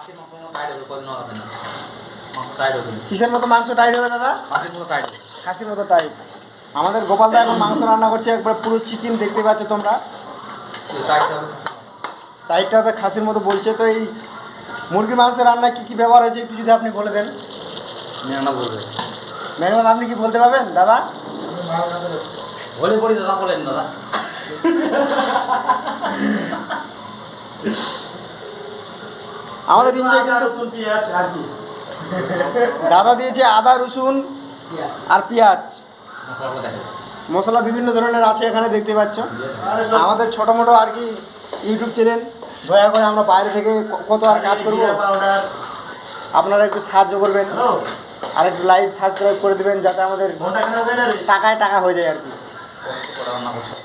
খাসির মাংস টাইট হবে, কদিন হবে না। মাংস টাইট হবে। কিসের মতো মাংস টাইট হবে দাদা? খাসির মতো টাইট হবে। খাসির মতো টাইট। আমাদের গোপালদা এখন মাংস রান্না করছে, একবার পুরো চিকেন দেখতে পাচ্ছ তোমরা। টাইট হবে। টাইটটা হবে খাসির মতো বলছে। তো এই মুরগির মাংসের রান্না কী কী ব্যবহার হয়েছে একটু যদি আপনি বলে দেন। মেঘনা বলবে। মেহমান আপনি কি বলতে পারবেন দাদা? বলে পড়ি দাদা, বলেন দাদা। আমাদের ইন্ডিয়া কিন্তু দাদা দিয়েছে আদা রসুন আর পেঁয়াজ, মশলাগুলো দেখে। মশলা বিভিন্ন ধরনের আছে এখানে দেখতে পাচ্ছ। আমাদের ছোটো মোটো আর কি ইউটিউব চ্যানেল, দয়া করে আমরা বাইরে থেকে কত আর কাজ করবো, আপনারা একটু সাহায্য করবেন আর একটু লাইভ সাবস্ক্রাইব করে দেবেন যাতে আমাদের টাকায় টাকা হয়ে যায় আর কি। রান্না করতে।